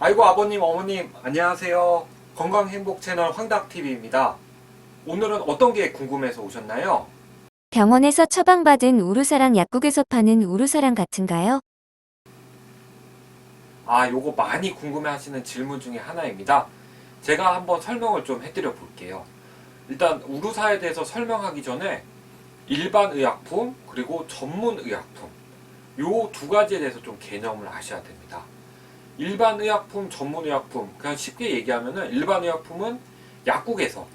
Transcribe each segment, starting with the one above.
아이고 아버님 어머님 안녕하세요. 건강행복 채널 황닭TV입니다. 오늘은 어떤 게 궁금해서 오셨나요? 병원에서 처방받은 우루사랑 약국에서 파는 우루사랑 같은가요? 요거 많이 궁금해 하시는 질문 중에 하나입니다. 제가 한번 설명을 좀 해드려 볼게요. 일단 우루사에 대해서 설명하기 전에 일반 의약품 그리고 전문 의약품 요 두 가지에 대해서 좀 개념을 아셔야 됩니다. 일반 의약품, 전문 의약품 그냥 쉽게 얘기하면은 일반 의약품은 약국에서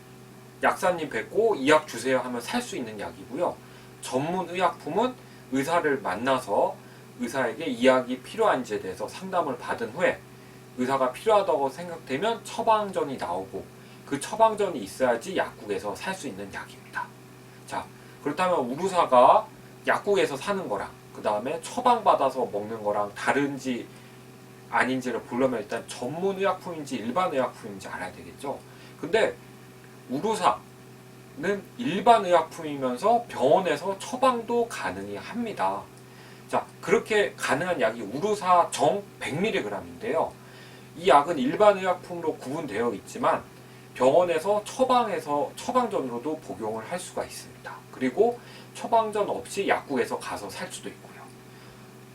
약사님 뵙고 이 약 주세요 하면 살 수 있는 약이고요. 전문 의약품은 의사를 만나서 의사에게 이 약이 필요한지에 대해서 상담을 받은 후에 의사가 필요하다고 생각되면 처방전이 나오고 그 처방전이 있어야지 약국에서 살 수 있는 약입니다. 자, 그렇다면 우루사가 약국에서 사는 거랑 그 다음에 처방받아서 먹는 거랑 다른지 아닌지를 보려면 일단 전문 의약품인지 일반 의약품인지 알아야 되겠죠. 근데 우루사는 일반 의약품이면서 병원에서 처방도 가능히 합니다. 자, 그렇게 가능한 약이 우루사 정 100mg인데요. 이 약은 일반 의약품으로 구분되어 있지만 병원에서 처방전으로도 복용을 할 수가 있습니다. 그리고 처방전 없이 약국에서 가서 살 수도 있고요.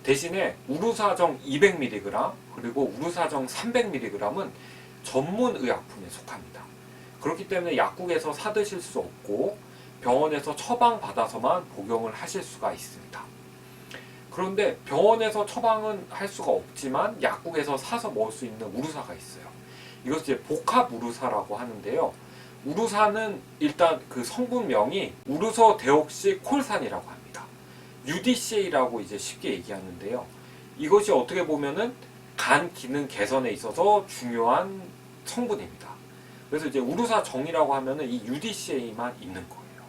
대신에 우루사정 200mg 그리고 우루사정 300mg은 전문 의약품에 속합니다. 그렇기 때문에 약국에서 사드실 수 없고 병원에서 처방받아서만 복용을 하실 수가 있습니다. 그런데 병원에서 처방은 할 수가 없지만 약국에서 사서 먹을 수 있는 우루사가 있어요. 이것을 이제 복합 우루사라고 하는데요. 우루사는 일단 그 성분명이 우루소 데옥시 콜산이라고 합니다. UDCA라고 이제 쉽게 얘기하는데요. 이것이 어떻게 보면은 간 기능 개선에 있어서 중요한 성분입니다. 그래서 이제 우루사정이라고 하면은 이 UDCA만 있는 거예요.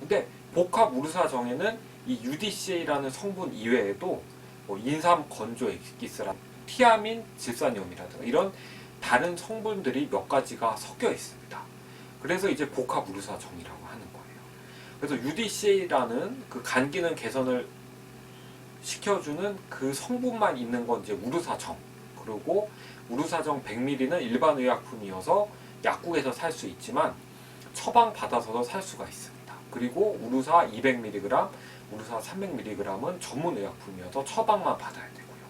근데 복합 우루사정에는 이 UDCA라는 성분 이외에도 뭐 인삼 건조 엑기스라 티아민 질산염이라든가 이런 다른 성분들이 몇 가지가 섞여 있습니다. 그래서 이제 복합 우루사정이라고 하는 거예요. 그래서 UDCA라는 그 간 기능 개선을 시켜주는 그 성분만 있는 건 이제 우루사정. 그리고 우루사정 100ml는 일반 의약품이어서 약국에서 살 수 있지만 처방 받아서도 살 수가 있습니다. 그리고 우루사 200mg, 우루사 300mg은 전문 의약품이어서 처방만 받아야 되고요.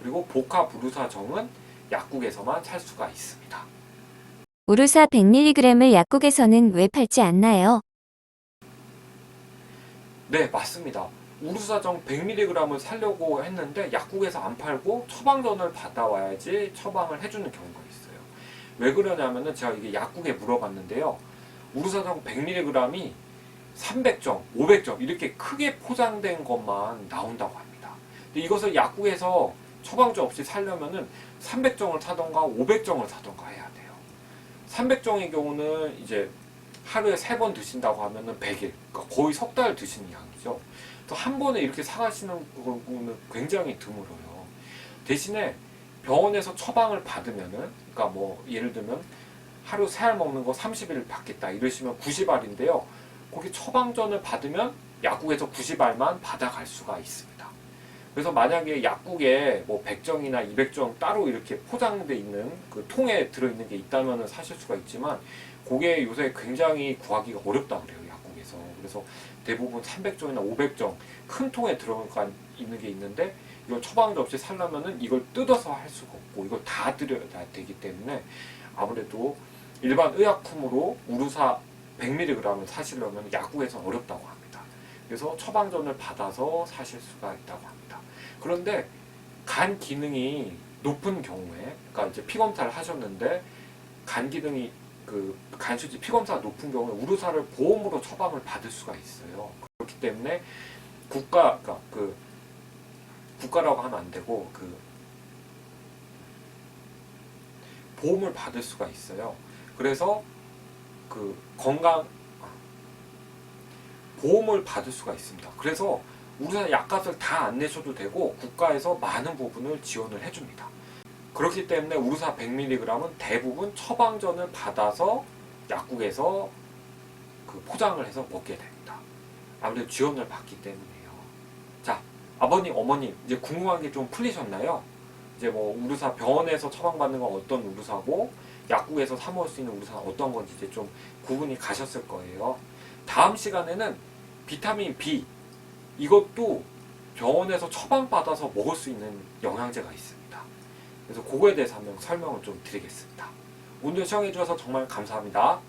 그리고 복합 우루사정은 약국에서만 살 수가 있습니다. 우루사 100mg을 약국에서는 왜 팔지 않나요? 네, 맞습니다. 우루사정 100mg을 사려고 했는데 약국에서 안 팔고 처방전을 받아와야지 처방을 해주는 경우가 있어요. 왜 그러냐면은 제가 이게 약국에 물어봤는데요. 우루사정 100mg이 300정, 500정 이렇게 크게 포장된 것만 나온다고 합니다. 근데 이것을 약국에서 처방전 없이 사려면은 300정을 사던가 500정을 사던가 해야 돼요. 300정의 경우는 이제 하루에 3번 드신다고 하면은 100일, 그러니까 거의 석 달 드시는 양이죠. 그래서 한 번에 이렇게 사가시는 거는 굉장히 드물어요. 대신에 병원에서 처방을 받으면은, 그러니까 뭐 예를 들면 하루 3알 먹는 거 30일 받겠다 이러시면 90알인데요. 거기 처방전을 받으면 약국에서 90알만 받아갈 수가 있습니다. 그래서 만약에 약국에 뭐 100정이나 200정 따로 이렇게 포장돼 있는 그 통에 들어있는 게 있다면 사실 수가 있지만 그게 요새 굉장히 구하기가 어렵다 그래요, 약국에서. 그래서 대부분 300정이나 500정 큰 통에 들어가 있는 게 있는데 이걸 처방전 없이 살려면은 이걸 뜯어서 할 수가 없고 이걸 다 드려야 되기 때문에 아무래도 일반 의약품으로 우루사 100mg을 사시려면 약국에서는 어렵다고 합니다. 그래서 처방전을 받아서 사실 수가 있다고 합니다. 그런데 간 기능이 높은 경우에, 그러니까 이제 피검사를 하셨는데 간 기능이 그 간수지 피검사가 높은 경우에 우루사를 보험으로 처방을 받을 수가 있어요. 그렇기 때문에 그러니까 그 국가라고 하면 안 되고 그 보험을 받을 수가 있어요. 그래서 그 건강 보험을 받을 수가 있습니다. 그래서 우리나라 약값을 다 안 내셔도 되고 국가에서 많은 부분을 지원을 해줍니다. 그렇기 때문에 우루사 100mg은 대부분 처방전을 받아서 약국에서 그 포장을 해서 먹게 됩니다. 아무래도 지원을 받기 때문이에요. 자, 아버님, 어머님 이제 궁금한 게 좀 풀리셨나요? 이제 뭐 우루사 병원에서 처방받는 건 어떤 우루사고 약국에서 사 먹을 수 있는 우루사는 어떤 건지 이제 좀 구분이 가셨을 거예요. 다음 시간에는 비타민 B 이것도 병원에서 처방받아서 먹을 수 있는 영양제가 있습니다. 그래서 그거에 대해서 한번 설명을 좀 드리겠습니다. 오늘 시청해 주셔서 정말 감사합니다.